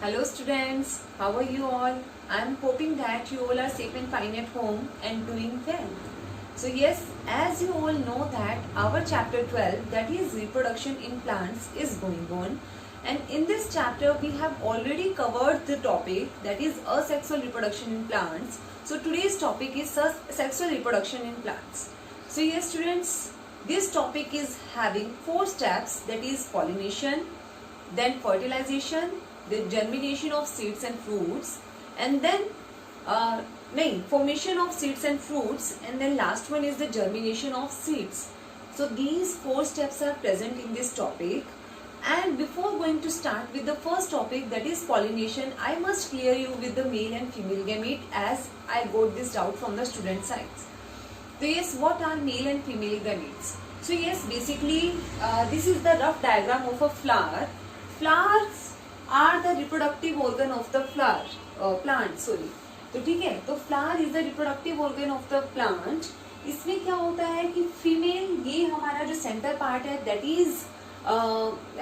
Hello students, how are you all? I am hoping that you all are safe and fine at home and doing well. So yes, as you all know that our chapter 12, that is reproduction in plants, is going on, and in this chapter we have already covered the topic that is asexual reproduction in plants. So today's topic is sexual reproduction in plants. So yes students, this topic is having 4 steps, that is pollination, then fertilization, the germination of seeds and fruits, and then formation of seeds and fruits, and then last one is the germination of seeds. So these 4 steps are present in this topic. And before going to start with the first topic, that is pollination, I must clear you with the male and female gamete, as I got this doubt from the student sides. So yes, what are male and female gametes? So yes, basically this is the rough diagram of a flower. Flowers are the reproductive organ of the plant. तो ठीक है, तो flower is the reproductive organ of the plant. इसमें क्या होता है कि female, ये हमारा जो सेंटर पार्ट है that is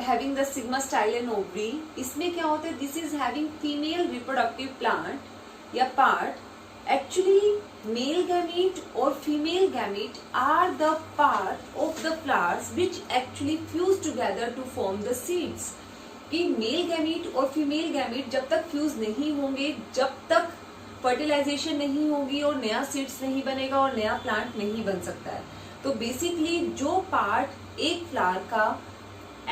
having the sigma style and ovary. इसमें क्या होता है, this is having female reproductive plant या part. Actually, male gamete or female gamete are the part of the flowers which actually fuse together to form the seeds. कि male gamete और female gamete जब तक fuse नहीं होंगे, जब तक fertilisation नहीं होगी और नया सीड्स नहीं बनेगा और नया प्लांट नहीं बन सकता है. तो बेसिकली जो पार्ट एक फ्लावर का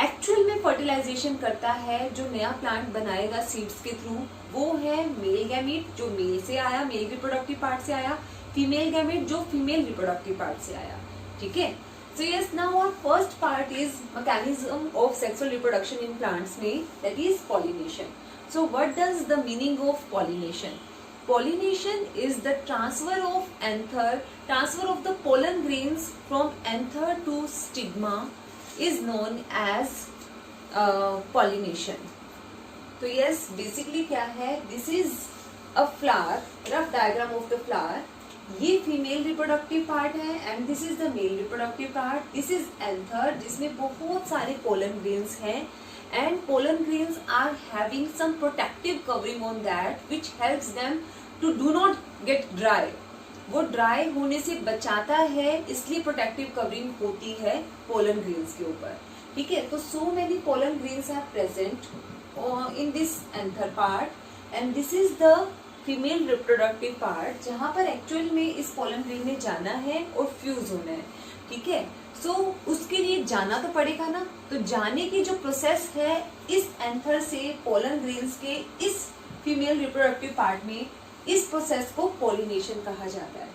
एक्चुअल में फर्टिलाइजेशन करता है, जो नया प्लांट बनाएगा सीड्स के थ्रू, वो है मेल गैमीट जो मेल से आया, मेल रिप्रोडक्टिव पार्ट से आया, फीमेल गैमीट जो फीमेल रिप्रोडक्टिव पार्ट से आया. ठीक है. So yes, now our first part is mechanism of sexual reproduction in plants में, that is pollination. So what does the meaning of pollination? Pollination is the transfer of the pollen grains from anther to stigma is known as pollination. तो yes, basically क्या है, this is a flower, rough diagram of the flower. ये female reproductive part है and this is the male reproductive part. This is anther जिसमें बहुत सारे pollen grains हैं and pollen grains are having some protective covering on that which helps them to do not get dry. वो dry होने से बचाता है, इसलिए प्रोटेक्टिव कवरिंग होती है पोलन ग्रेन्स के ऊपर. ठीक है. तो so many pollen grains are present in this anther part and this is the female reproductive part, जहां पर एक्चुअल में इस पोलन ग्रेन में जाना है और फ्यूज होना है. ठीक है. सो उसके लिए जाना तो पड़ेगा ना. तो जाने की जो प्रोसेस है इस एंथर से पोलन ग्रेन्स के इस फीमेल रिप्रोडक्टिव पार्ट में, इस प्रोसेस को पॉलिनेशन कहा जाता है.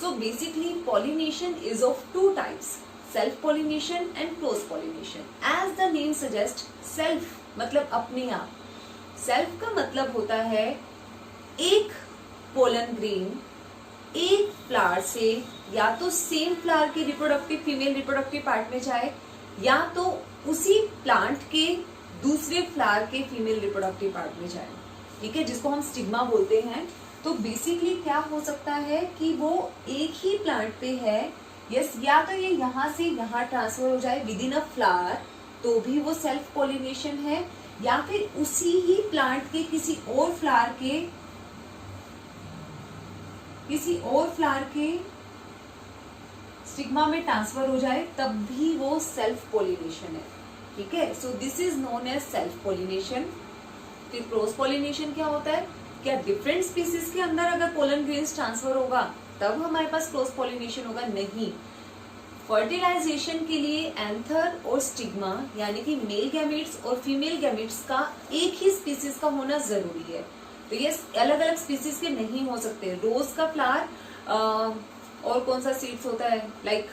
So basically pollination is of 2 types, self pollination and cross pollination. As the name suggest, self मतलब अपने आप. सेल्फ का मतलब होता है एक पोलन ग्रेन एक फ्लावर से या तो सेम फ्लावर के रिप्रोडक्टिव फीमेल रिप्रोडक्टिव पार्ट में जाए, या तो उसी प्लांट के दूसरे फ्लावर के फीमेल रिप्रोडक्टिव पार्ट में जाए. ठीक है, जिसको हम स्टिग्मा बोलते हैं. तो बेसिकली क्या हो सकता है कि वो एक ही प्लांट पे है, यस, या तो ये यहाँ से यहाँ ट्रांसफर हो जाए विद इन अ फ्लावर, तो भी वो सेल्फ पॉलिनेशन है, या फिर उसी ही प्लांट के किसी और फ्लावर के स्टिग्मा में ट्रांसफर हो जाए, तब भी वो सेल्फ पॉलिनेशन है. ठीक है. So this is known as self pollination. फिर क्रॉस पॉलिनेशन क्या होता है, क्या डिफरेंट स्पीसीज के अंदर अगर पोलन ग्रेन्स ट्रांसफर होगा तब हमारे पास क्रॉस पॉलिनेशन होगा? नहीं. फर्टिलाइजेशन के लिए एंथर और स्टिग्मा यानी कि मेल गैमेट्स और फीमेल गैमेट्स का एक ही स्पीसीज का होना जरूरी है. तो ये अलग अलग स्पीसीज के नहीं हो सकते. रोज का फ्लावर और कौन सा सीड्स होता है, लाइक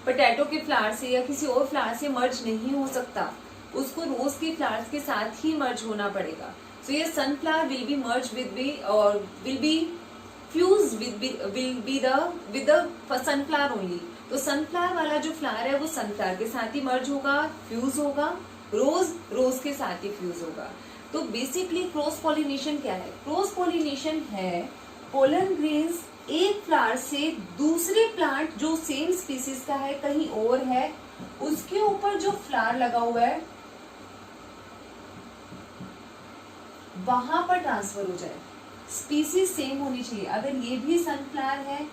पोटैटो के फ्लावर से या किसी और फ्लावर से मर्ज नहीं हो सकता, उसको रोज के फ्लावर्स के साथ ही मर्ज होना पड़ेगा. सो ये sunflower will be merge will be fuse with the sunflower only. तो सनफ्लावर वाला जो फ्लावर है वो सनफ्लावर के साथ ही मर्ज होगा, फ्यूज होगा. रोज के साथ ही फ्यूज होगा. तो बेसिकली क्रॉस पॉलिनेशन क्या है? क्रॉस पॉलिनेशन है पोलन ग्रेन्स एक फ्लावर से दूसरे प्लांट जो सेम स्पीसीज का है कहीं और है, उसके ऊपर जो फ्लावर लगा हुआ है वहां पर ट्रांसफर हो जाए। स्पीसीज सेम होनी चाहिए, अगर ये भी सनफ्लावर है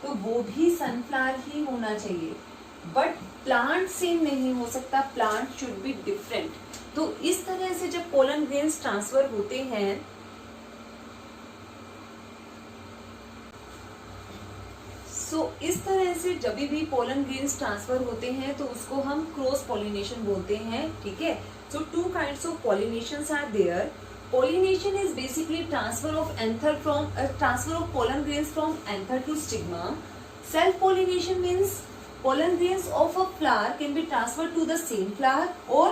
तो वो भी सनफ्लावर ही होना चाहिए, बट प्लांट सेम नहीं हो सकता, प्लांट शुड बी डिफरेंट। तो इस तरह से जब पोलन ग्रेन्स ट्रांसफर होते हैं इस तरह से जब भी पोलन ग्रेन्स ट्रांसफर होते हैं तो उसको हम क्रॉस पॉलिनेशन बोलते हैं, ठीक है। So two kinds of pollinations are there. Pollination is basically transfer of pollen grains from anther to stigma. Self pollination means pollen grains of a flower can be transferred to the same flower or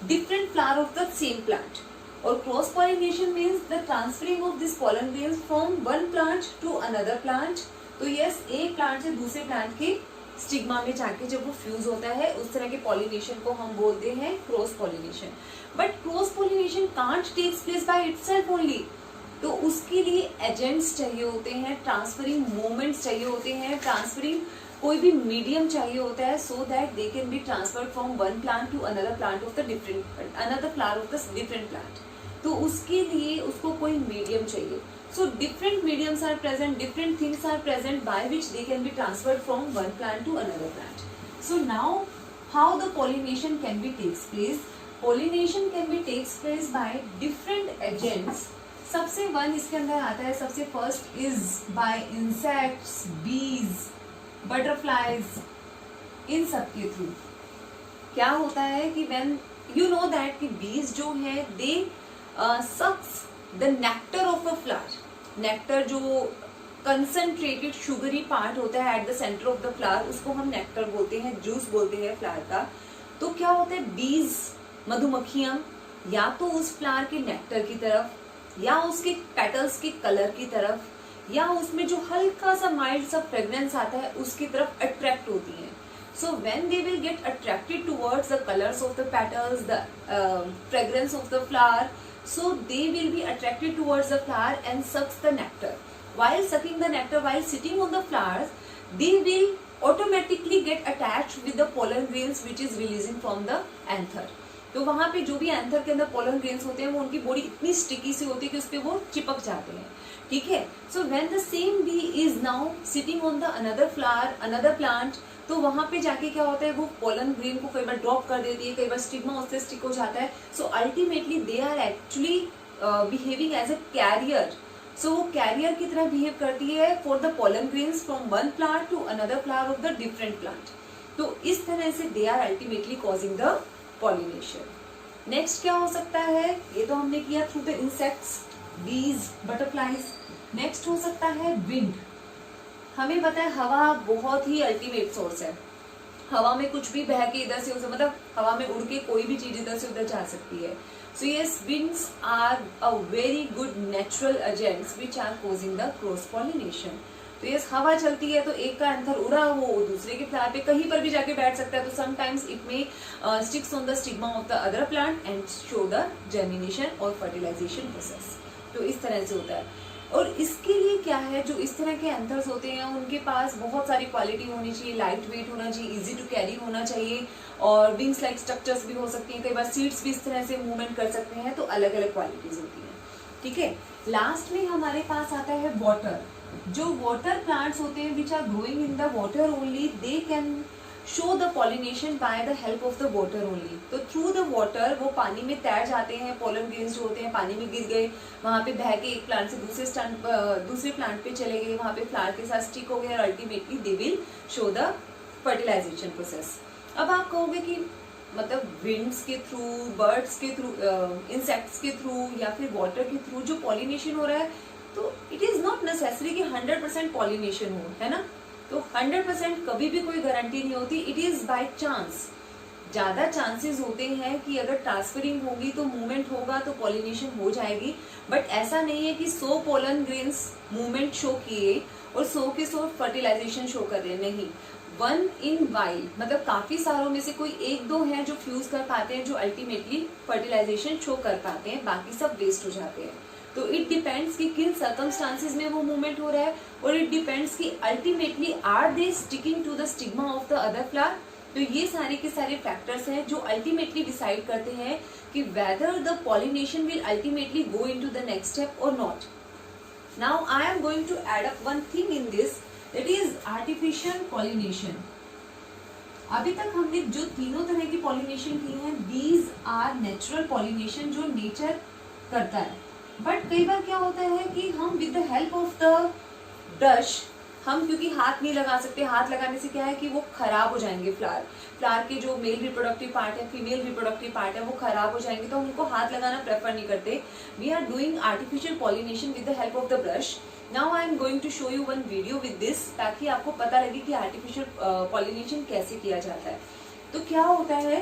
different flower of the same plant. Or cross pollination means the transferring of these pollen grains from one plant to another plant. तो yes, एक plant से दूसरे plant के stigma में जाके जब वो fuse होता है उस तरह के पॉलिनेशन को हम बोलते हैं cross pollination. But cross pollination can't takes place by itself only, तो उसके लिए एजेंट्स चाहिए होते हैं, ट्रांसफरिंग मोमेंट्स चाहिए होते हैं, ट्रांसफरिंग कोई भी मीडियम चाहिए होता है, so that they can be transferred from one plant to another plant of the another flower of the different plant. तो उसके लिए उसको कोई मीडियम चाहिए। So different mediums are present, different things are present by which they can be transferred from one plant to another plant. So now how the pollination can be takes place? Pollination can be takes place by different agents. सबसे one इसके अंदर आता है, सबसे first is by insects, bees, butterflies, इन सब के through क्या होता है कि when you know that कि bees जो है they sucks the nectar of a flower. Nectar जो कंसंट्रेटेड शुगरी पार्ट होता है at the centre of the flower, उसको हम नेक्टर बोलते हैं, जूस बोलते हैं फ्लावर का। तो क्या होता है, बीज मधुमक्खियां या तो उस फ्लावर के नेक्टर की तरफ या उसके पेटल्स के कलर की तरफ या उसमें जो हल्का सा माइल्ड सा फ्रेग्रेंस आता है उसकी तरफ अट्रैक्ट होती हैं। So when they will get attracted towards the colors of the petals, the fragrance of the flower, so they will be attracted towards the flower and sucks the nectar. While sucking the nectar, while sitting on the flowers, they will automatically get attached with the pollen grains which is releasing from the anther. तो वहां पे जो भी anther के अंदर pollen grains होते हैं वो उनकी बॉडी इतनी स्टिकी सी होती है कि उस पे वो चिपक जाते हैं, ठीक है। So when the same bee is now sitting on the another flower, another plant, तो वहां पे जाके क्या होता है, वो पोलन ग्रेन को कई बार ड्रॉप कर देती है, कई बार स्टिग्मा उससे स्टिक हो जाता है। So ultimately they are actually behaving as a carrier. So वो कैरियर की तरह बिहेव करती है for the pollen grains from one plant to another flower of the different plant. तो इस तरह से they are ultimately causing the pollination. Next क्या हो सकता है, ये तो हमने किया through the insects, bees, butterflies. Next हो सकता है विंड। हमें पता है हवा बहुत ही अल्टीमेट सोर्स है, हवा में कुछ भी बह के इधर से उधर, मतलब हवा में उड़ के कोई भी चीज इधर से उधर जा सकती है। So yes, winds are a very good natural agents which are causing the cross pollination. तो यस, हवा चलती है तो एक का एंथर उड़ा वो दूसरे के फ्लावर पे कहीं पर भी जाके बैठ सकता है, तो sometimes it may sticks on the stigma of the other plant and show the germination और फर्टिलाइजेशन प्रोसेस। तो इस तरह से होता है। और इसके लिए क्या है, जो इस तरह के एंथर्स होते हैं उनके पास बहुत सारी क्वालिटी होनी चाहिए, लाइट वेट होना चाहिए, इजी टू कैरी होना चाहिए, और विंग्स लाइक स्ट्रक्चर्स भी हो सकती हैं, कई बार सीड्स भी इस तरह से मूवमेंट कर सकते हैं, तो अलग अलग क्वालिटीज होती हैं, ठीक है। लास्ट में हमारे पास आता है वाटर। जो वाटर प्लांट्स होते हैं which are growing in the water only, they can show the pollination by the help of the water only. तो थ्रू द वाटर वो पानी में तैर जाते हैं, पोलन ग्रेन्स जो होते हैं पानी में गिर गए, वहां पे बह के एक प्लांट से दूसरे प्लांट पे चले गए, वहां पे फ्लावर के साथ स्टिक हो गए और ultimately they will show the fertilization process. अब आप कहोगे कि मतलब विंड्स के थ्रू, बर्ड्स के थ्रू, इंसेक्ट्स के थ्रू या फिर वाटर के थ्रू जो पॉलिनेशन हो रहा है, तो इट इज नॉट नेसेसरी कि 100% पॉलिनेशन हो, है ना। तो 100% कभी भी कोई गारंटी नहीं होती, इट इज बाय चांस। ज्यादा चांसेस होते हैं कि अगर ट्रांसफरिंग होगी तो मूवमेंट होगा तो पॉलिनेशन हो जाएगी, बट ऐसा नहीं है कि 100 पोलन ग्रेन्स मूवमेंट शो किए और 100 के 100 फर्टिलाइजेशन शो कर रहे हैं, नहीं। वन इन वाइल्ड, मतलब काफी सारों में से कोई एक दो हैं जो फ्यूज कर पाते हैं, जो अल्टीमेटली फर्टिलाइजेशन शो कर पाते हैं, बाकी सब वेस्ट हो जाते हैं। तो इट डिपेंड्स कि किन सर्कमस्टांसेस में वो मूवमेंट हो रहा है, और इट डिपेंड्स कि ultimately are they sticking to the stigma of the other flower. तो ये सारे के सारे फैक्टर्स हैं जो अल्टीमेटली डिसाइड करते हैं कि whether the pollination will ultimately go into the next step or not. Now I am going to add up one thing in this, that is artificial pollination. अभी तक हमने जो तीनों तरह की पॉलिनेशन की है, these are natural pollination जो नेचर करता है. बट कई बार क्या होता है कि हम with the help of the brush, हम क्योंकि हाथ नहीं लगा सकते, हाथ लगाने से क्या है कि वो खराब हो जाएंगे, फ्लावर के जो मेल रिप्रोडक्टिव पार्ट है, फीमेल रिप्रोडक्टिव पार्ट है, वो खराब हो जाएंगे, तो हम उनको हाथ लगाना प्रेफर नहीं करते. We are doing artificial pollination with the help of the brush. Now I am going to show you one video with this, ताकि आपको पता लगे कि आर्टिफिशियल पॉलिनेशन कैसे किया जाता है. तो क्या होता है,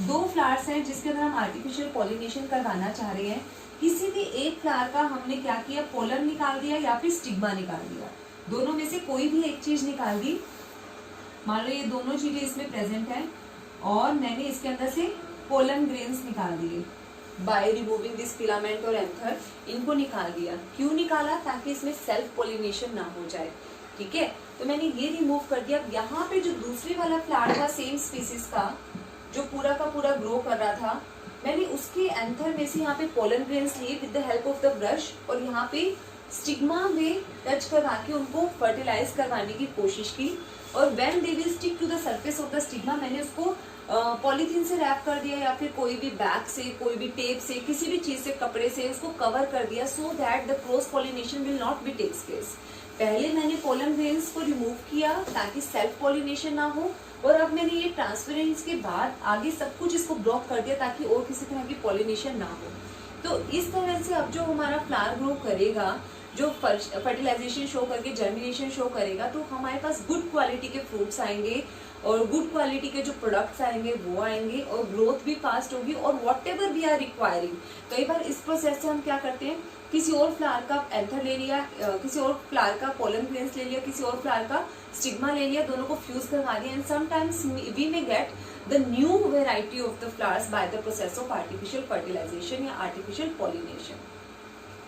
दो फ्लावर्स हैं जिसके अंदर हम आर्टिफिशियल पॉलिनेशन करवाना चाह रहे हैं. किसी भी एक फ्लावर का हमने क्या किया, पोलन निकाल दिया या फिर स्टिग्मा निकाल दिया. दोनों में से कोई भी एक चीज निकाल दी. मान लो ये दोनों चीजें इसमें प्रेजेंट हैं और मैंने इसके अंदर से पोलन ग्रेन्स निकाल दिए बाय रिमूविंग दिस फिलामेंट और एंथर. इनको निकाल दिया. क्यों निकाला? ताकि इसमें सेल्फ पोलिनेशन ना हो जाए. ठीक है, तो मैंने ये रिमूव कर दिया. यहाँ पे जो दूसरे वाला फ्लावर था सेम स्पीसीज का, जो पूरा का पूरा ग्रो कर रहा था, मैंने उसके एंथर में से यहाँ पे पोलन ग्रेन्स लिए with the help of the brush, और यहाँ पे स्टिग्मा में टच करवा के उनको फर्टिलाइज करवाने की कोशिश की. और when they will stick to the surface of the stigma, मैंने उसको पॉलीथीन से रैप कर दिया या फिर कोई भी बैग से, कोई भी टेप से, किसी भी चीज से, कपड़े से उसको कवर कर दिया, so that the cross pollination will not be takes place. पहले मैंने पोलन ग्रेन्स को रिमूव किया ताकि सेल्फ पॉलिनेशन ना हो, और अब मैंने ये ट्रांसफरेंस के बाद आगे सब कुछ इसको ब्लॉक कर दिया ताकि और किसी तरह की पॉलिनेशन ना हो. तो इस तरह से अब जो हमारा फ्लावर ग्रो करेगा, जो फर्टिलाइजेशन शो करके जर्मिनेशन शो करेगा, तो हमारे पास गुड क्वालिटी के फ्रूट्स आएंगे और गुड क्वालिटी के जो प्रोडक्ट्स आएंगे वो आएंगे, और ग्रोथ भी फास्ट होगी. और whatever we are requiring, कई बार इस प्रोसेस से हम क्या करते हैं, किसी और फ्लावर का एंथर ले लिया, किसी और फ्लावर का पोलन ग्रेन्स ले लिया, किसी और फ्लावर का स्टिग्मा ले लिया, दोनों को फ्यूज करवा दिया, and sometimes we may get the new variety of the flowers by the process of artificial fertilization या आर्टिफिशियल पॉलिनेशन.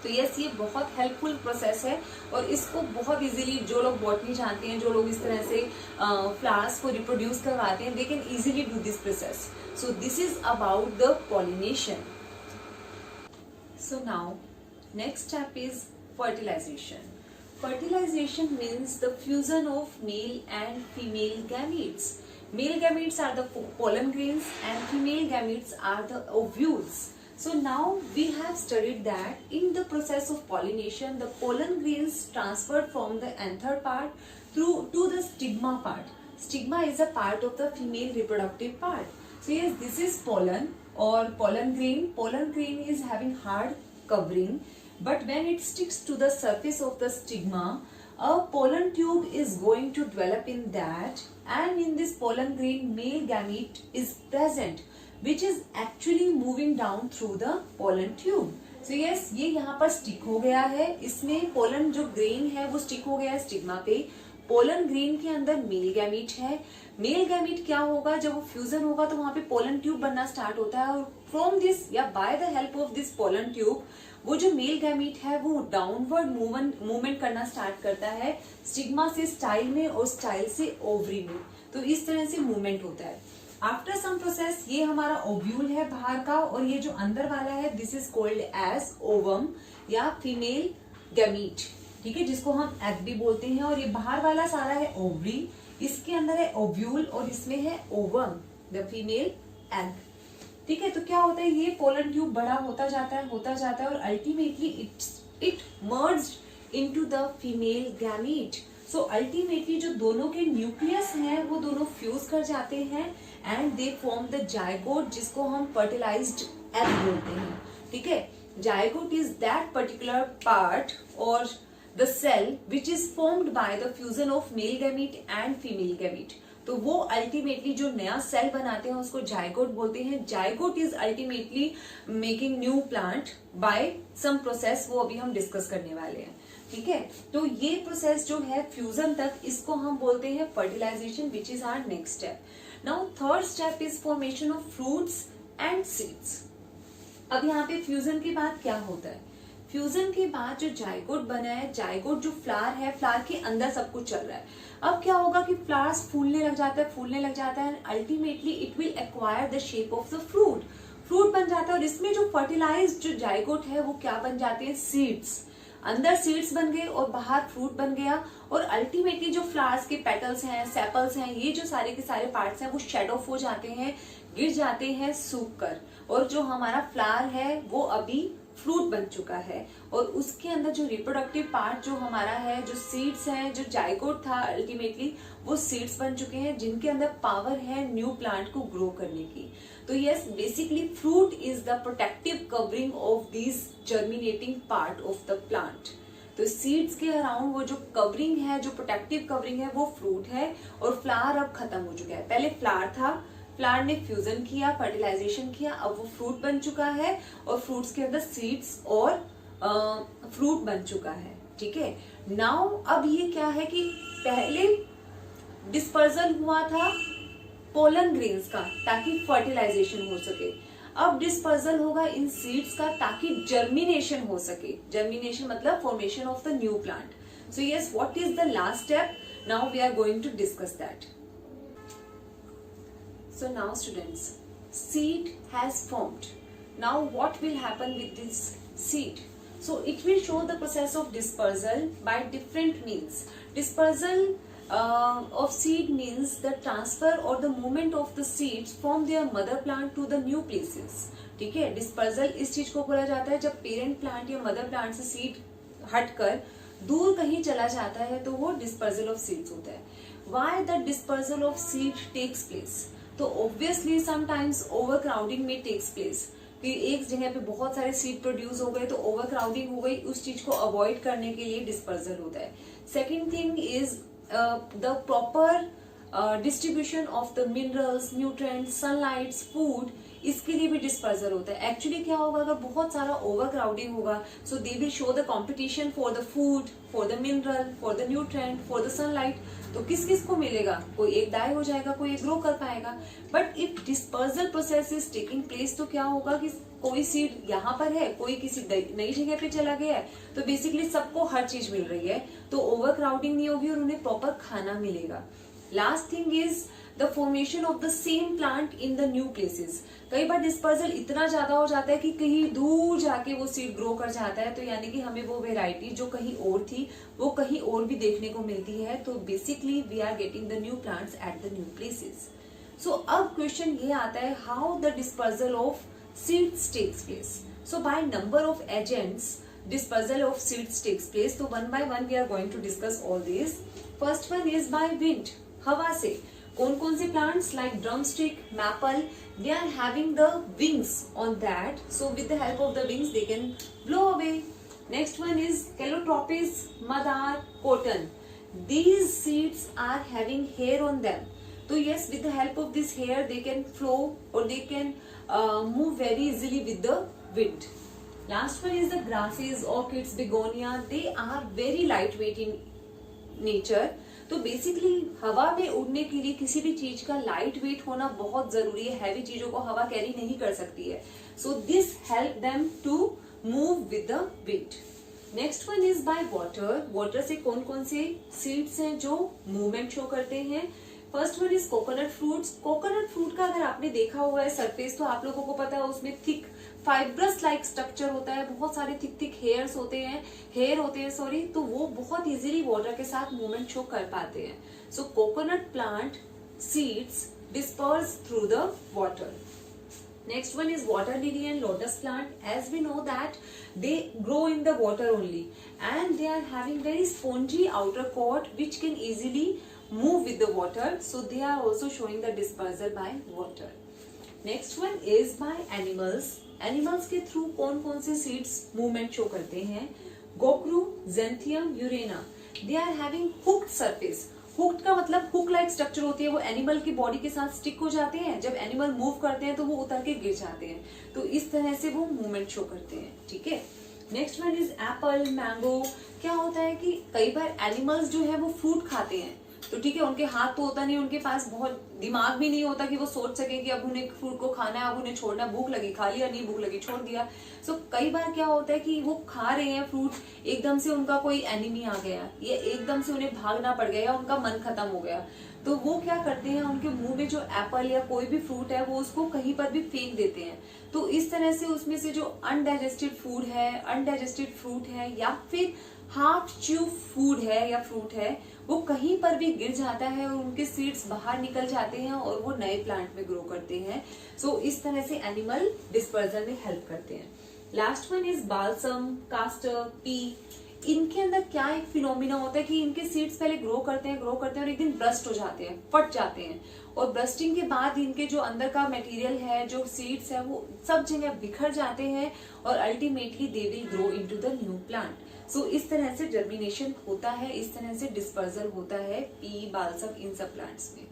तो यस, ये बहुत हेल्पफुल प्रोसेस है, और इसको बहुत इजीली जो लोग बॉटनी जानते हैं, जो लोग इस तरह से फ्लावर्स को रिप्रोड्यूस करवाते हैं, they can easily do this process. So this is about the pollination. So now next step is fertilization. Fertilization means the fusion of male and female gametes. Male gametes are the pollen grains and female gametes are the ovules. So now we have studied that in the process of pollination, the pollen grains transferred from the anther part through to the stigma part. Stigma is a part of the female reproductive part. So yes, this is pollen or pollen grain. Pollen grain is having hard covering, but when it sticks to the surface of the stigma, a pollen tube is going to develop in that, and in this pollen grain male gamete is present, which is actually moving down through the pollen tube. So yes, ये यहाँ पर stick हो गया है, इसमें pollen जो grain है वो स्टिक हो गया है स्टिग्मा पे. पोलन ग्रेन के अंदर मेल गैमीट है. मेल गैमीट क्या होगा, जब वो फ्यूजन होगा तो वहां पे पोलन ट्यूब बनना स्टार्ट होता है, और फ्रॉम दिस या bye the help of this pollen tube वो जो मेल गैमीट है वो डाउनवर्ड मूवमेंट करना स्टार्ट करता है, स्टिग्मा से स्टाइल में और स्टाइल से ओवरी में. तो इस तरह से मूवमेंट होता है. आफ्टर सम प्रोसेस ये हमारा ओव्यूल है बाहर का, और ये जो अंदर वाला है this is called as ovum या फीमेल गैमीट. ठीक है, जिसको हम एग भी बोलते हैं. और ये बाहर वाला सारा है ओवरी, इसके अंदर है ओव्यूल और इसमें है ओवम द फीमेल एग. ठीक है, तो क्या होता है, ये पोलन ट्यूब बड़ा होता जाता है और ultimately it merged into the female gamete. So ultimately जो दोनों के न्यूक्लियस हैं वो दोनों फ्यूज कर जाते हैं and they form the zygote, जिसको हम फर्टिलाइज्ड एग बोलते हैं. ठीक है, zygote is that particular part और the cell which is formed by the fusion of male gamete and female gamete. तो वो अल्टीमेटली जो नया सेल बनाते हैं उसको जायगोट बोलते हैं. Zygote is ultimately making new plant by some process, वो अभी हम डिस्कस करने वाले हैं. ठीक है, तो ये प्रोसेस जो है फ्यूजन तक, इसको हम बोलते हैं fertilization, which is our next step. Now third step is formation of fruits and seeds. अब यहाँ पे फ्यूजन के बाद क्या होता है, फ्यूजन के बाद जो जायगोट बना है, जायगोट जो फ्लावर है, फ्लावर के अंदर सब कुछ चल रहा है. अब क्या होगा कि फ्लावर्स फूलने लग जाता है, ultimately it will acquire the shape of the fruit. Fruit बन जाता है और इसमें जो फर्टिलाइज्ड जो जाइगोट है वो क्या बन जाते हैं, सीड्स। अंदर सीड्स बन गए और बाहर फ्रूट बन गया और अल्टीमेटली जो फ्लावर्स के पेटल्स हैं, सेपल्स हैं, ये जो सारे के सारे पार्ट्स हैं वो शेड ऑफ हो जाते हैं, गिर जाते हैं सूख कर, और जो हमारा फ्लावर है वो अभी फ्रूट बन चुका है। और उसके अंदर जो रिप्रोडक्टिव पार्ट जो हमारा है, जो सीड्स हैं, जो जाइगोट था अल्टीमेटली वो सीड्स बन चुके हैं जिनके अंदर पावर है न्यू प्लांट को ग्रो करने की। तो yes, basically fruit is the protective covering of this germinating part of the plant. तो सीड्स के अराउंड वो जो कवरिंग है, जो प्रोटेक्टिव कवरिंग है वो फ्रूट है। और फ्लावर अब खत्म हो चुका है। पहले फ्लावर था, फ्लावर ने फ्यूजन किया, फर्टिलाइजेशन किया, अब वो फ्रूट बन चुका है और फ्रूट्स के अंदर सीड्स और फ्रूट बन चुका है। ठीक है, नाउ अब ये क्या है कि पहले डिस्पर्जल हुआ था पोलन ग्रेन्स का ताकि फर्टिलाइजेशन हो सके, अब डिस्पर्जल होगा इन सीड्स का ताकि जर्मिनेशन हो सके। जर्मिनेशन मतलब formation of the new plant. So yes, what is the last step? Now we are going to discuss that. So now students, seed has formed. Now what will happen with this seed? So it will show the process of dispersal by different means. Dispersal of seed means the transfer or the movement of the seeds from their mother plant to the new places. ठीक है, dispersal इस चीज को बोला जाता है जब parent plant या मदर प्लांट से सीड हटकर दूर कहीं चला जाता है तो वो डिस्पर्जल ऑफ सीड्स होता है। Why the dispersal of seed takes place? तो ऑब्वियसली समटाइम्स ओवर क्राउडिंग में टेक्स प्लेस, कि एक जगह पे बहुत सारे सीड प्रोड्यूस हो गए तो ओवर क्राउडिंग हो गई, उस चीज को अवॉइड करने के लिए डिस्पर्जल होता है। Second thing is the proper distribution of the minerals, nutrients, sunlight, food, इसके लिए भी डिस्पर्जल होता है। एक्चुअली क्या होगा, अगर बहुत सारा ओवर क्राउडिंग होगा so they will show the competition for the food, for the mineral, for the nutrient, for the sunlight. तो किस किस को मिलेगा, कोई एक डाई हो जाएगा, कोई एक ग्रो कर पाएगा। But if dispersal process is taking place तो क्या होगा कि कोई सीड यहाँ पर है, कोई किसी नई जगह पे चला गया है, तो बेसिकली सबको हर चीज मिल रही है, तो ओवर क्राउडिंग नहीं होगी और उन्हें प्रॉपर खाना मिलेगा। Last thing is the formation of the same plant in the new places. कई बार डिस्पर्जल इतना ज्यादा हो जाता है कि कहीं दूर जाके वो सीड ग्रो कर जाता है, तो यानी कि हमें वो वेराइटी जो कहीं और थी वो कहीं और भी देखने को मिलती है। तो basically we are getting the new plants at the new places. So अब क्वेश्चन ये आता है, how the dispersal of seeds takes place? So by number of agents dispersal of seeds takes place. तो one by one we are going to discuss all these. First one is by wind, हवा से। कौन कौन से plants like drumstick, maple, they are having the wings on that, so with the help of the wings they can blow away. Next one is calotropis, madar, cotton. These seeds are having hair on them. So yes, with the help of this hair they can flow or they can move very easily with the wind. Last one is the grasses, orchids, begonia. They are very lightweight in nature. तो basically हवा में उड़ने के लिए किसी भी चीज का लाइट वेट होना बहुत जरूरी है। हैवी चीजों को हवा कैरी नहीं कर सकती है। So this help them to move with the wind. Next one is by water. Water से कौन कौन से सीड्स हैं जो मूवमेंट शो करते हैं? First one is coconut fruits. Coconut fruit का अगर आपने देखा हुआ है सरफेस तो आप लोगों को पता है उसमें थिक फाइब्रस लाइक स्ट्रक्चर होता है, बहुत सारे थिक थिक हेयर होते हैं, तो वो बहुत इजीली वाटर के साथ मूवमेंट शो कर पाते हैं। सो coconut plant seeds disperse through the water. Next one is water lily and lotus plant. As we know that they grow in the water only and they are having very spongy outer coat which can easily move with the water. So they are also showing the dispersal by water. Next one is by animals. Animals के through कौन कौन से seeds movement show करते हैं? गोक्रू, ज़ेंथियम, यूरेना. They are having hooked surface. Hooked का मतलब hook like structure होती है, वो एनिमल की बॉडी के साथ स्टिक हो जाते हैं, जब एनिमल मूव करते हैं तो वो उतर के गिर जाते हैं, तो इस तरह से वो मूवमेंट शो करते हैं। ठीक है, next one is Apple, mango. क्या होता है कि कई बार एनिमल्स जो है वो फ्रूट खाते हैं, तो ठीक है, उनके हाथ तो होता नहीं, उनके पास बहुत दिमाग भी नहीं होता कि वो सोच सके कि अब उन्हें फ्रूट को खाना है, अब उन्हें छोड़ना, भूख लगी खा लिया, नहीं भूख लगी छोड़ दिया। सो कई बार क्या होता है कि वो खा रहे हैं फ्रूट, एकदम से उनका कोई एनिमी आ गया, या एकदम से उन्हें भागना पड़ गया, या उनका मन खत्म हो गया, तो वो क्या करते हैं, उनके मुंह में जो एप्पल या कोई भी फ्रूट है वो उसको कहीं पर भी फेंक देते हैं। तो इस तरह से उसमें से जो अनडाइजेस्टेड फूड है, अनडाइजेस्टेड फ्रूट है, या फिर हाफ च्यू फूड है या फ्रूट है, वो कहीं पर भी गिर जाता है और उनके सीड्स बाहर निकल जाते हैं और वो नए प्लांट में ग्रो करते हैं। सो इस तरह से एनिमल डिस्पर्जल में हेल्प करते हैं। Last one is balsam, castor, pea. इनके अंदर क्या एक फिनोमिना होता है कि इनके सीड्स पहले ग्रो करते हैं और एक दिन ब्रस्ट हो जाते हैं, फट जाते हैं, और ब्रस्टिंग के बाद इनके जो अंदर का मटेरियल है, जो सीड्स है, वो सब जगह बिखर जाते हैं और ultimately they will grow into the new plant. So इस तरह से जर्मिनेशन होता है, इस तरह से डिस्पर्जल होता है पी, बाल्सम, इन सब प्लांट्स में।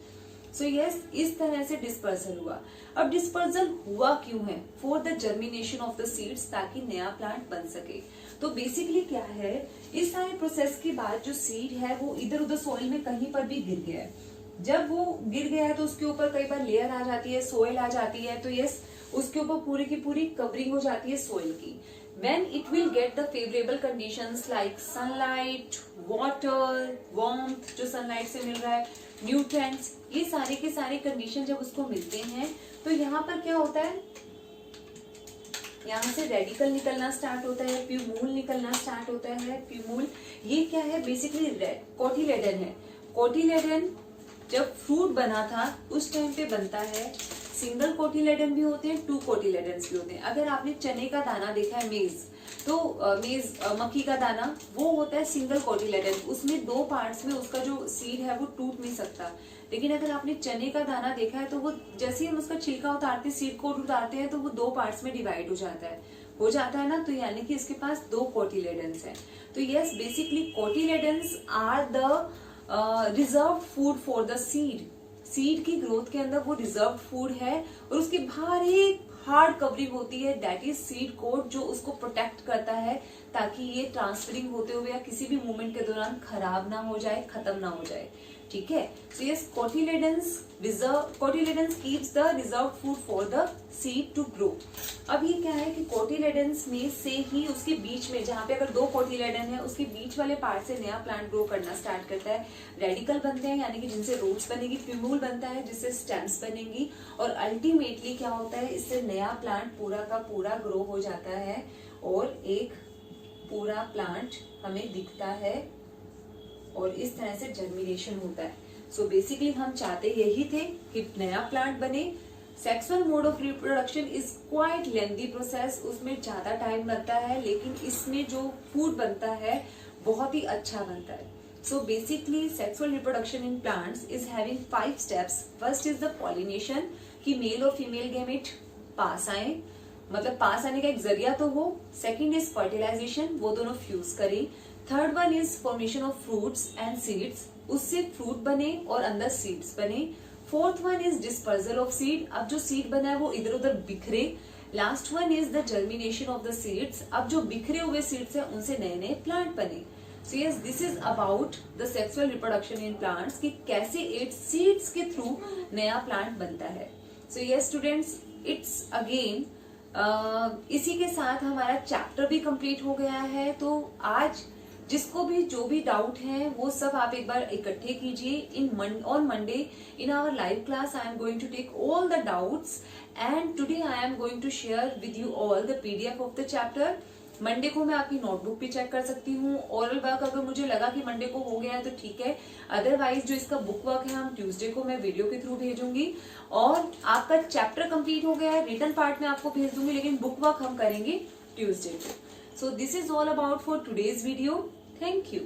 सो यस, इस तरह से डिस्पर्जल हुआ। अब डिस्पर्जल हुआ क्यों है? For the germination of the seeds, ताकि नया प्लांट बन सके। तो बेसिकली क्या है, इस सारे प्रोसेस के बाद जो सीड है वो इधर उधर सॉइल में कहीं पर भी गिर गया है। जब वो गिर गया है तो उसके ऊपर कई बार लेयर आ जाती है, सॉइल आ जाती है, तो यस, उसके ऊपर पूरी की पूरी कवरिंग हो जाती है सॉइल की। When it will get the favorable conditions like sunlight, water, warmth जो sunlight से मिल रहा है, nutrients, ये सारे के सारे कंडीशन जब उसको मिलते हैं तो यहाँ पर क्या होता है, यहाँ से रेडिकल निकलना स्टार्ट होता है, प्यूमूल निकलना स्टार्ट होता है। प्यूमूल ये क्या है, बेसिकली कोटिलेडन है। कोटिलेडन जब फ्रूट बना था उस टाइम पे बनता है। सिंगल कोटिलेडन भी होते हैं, 2 कोटिलेडन्स भी होते हैं। अगर आपने चने का दाना देखा है, मेज, तो मेज मक्की का दाना, वो होता है सिंगल कोटिलेडन, उसमें 2 पार्ट्स में उसका जो सीड है वो टूट नहीं सकता। लेकिन अगर आपने चने का दाना देखा है तो वो जैसे ही हम उसका छिलका उतारते, सीड को उतारते हैं, तो वो 2 पार्ट्स में डिवाइड हो जाता है ना, तो यानी कि इसके पास 2 कोटिलेडन्स हैं। तो yes, basically cotyledons are the reserve food for the seed. Seed की ग्रोथ के अंदर वो रिजर्व फूड है, और उसके बाहर एक हार्ड कवरिंग होती है, दैट इज सीड कोट, जो उसको प्रोटेक्ट करता है ताकि ये ट्रांसफरिंग होते हुए या किसी भी मूवमेंट के दौरान खराब ना हो जाए, खत्म ना हो जाए। ठीक है, so yes, cotyledons keeps the reserve food for the seed to grow. अब ये क्या है कि कोटिलेडन्स में से ही उसके बीच में, जहाँ पे अगर 2 कोटिलेडन है, उसके बीच वाले पार्ट से नया प्लांट ग्रो करना स्टार्ट करता है। रेडिकल बनते हैं, यानी कि जिनसे रूट्स बनेगी, प्यूमूल बनता है जिससे स्टेम्स बनेंगी, और अल्टीमेटली क्या होता है, इससे नया प्लांट पूरा का पूरा ग्रो हो जाता है और एक पूरा प्लांट हमें दिखता है, और इस तरह से जर्मिनेशन होता है। सो बेसिकली हम चाहते यही थे कि नया प्लांट बने। Sexual mode of reproduction is quite lengthy process, उसमें ज्यादा टाइम लगता है, लेकिन इसमें जो फूड बनता है बहुत ही अच्छा बनता है। So basically sexual reproduction in plants is having 5 steps. First is the pollination, कि मेल और फीमेल गैमेट पास आए, मतलब पास आने का एक जरिया तो हो। सेकेंड इज फर्टिलाइजेशन, वो दोनों फ्यूज करें। Third one is formation of fruits and seeds, उससे फ्रूट बने और अंदर सीड्स बने। Fourth one is dispersal of seed, अब जो सीड बना है वो इधर उधर बिखरे। Last one is the germination of the seeds, अब जो बिखरे हुए सीड्स है उनसे नए नए प्लांट बने। So yes, this is about the sexual reproduction in plants, कि कैसे 8 सीड्स के थ्रू नया प्लांट बनता है। So yes students, it's again इसी के साथ हमारा चैप्टर भी कंप्लीट हो गया है। तो आज जिसको भी जो भी डाउट है वो सब आप एक बार इकट्ठे कीजिए। On Monday in our live class I am going to take all the doubts, and today I am going to share with you all the PDF of the chapter. Monday को मैं आपकी नोटबुक भी check कर सकती हूँ। Oral work अगर मुझे लगा कि मंडे को हो गया है तो ठीक है, अदरवाइज जो इसका बुक वर्क है हम ट्यूसडे को मैं वीडियो के थ्रू भेजूंगी। और आपका चैप्टर कंप्लीट हो गया है, रिटन पार्ट में आपको भेज दूंगी, लेकिन बुक वर्क हम करेंगे ट्यूसडे को। सो this is all about for today's video. Thank you.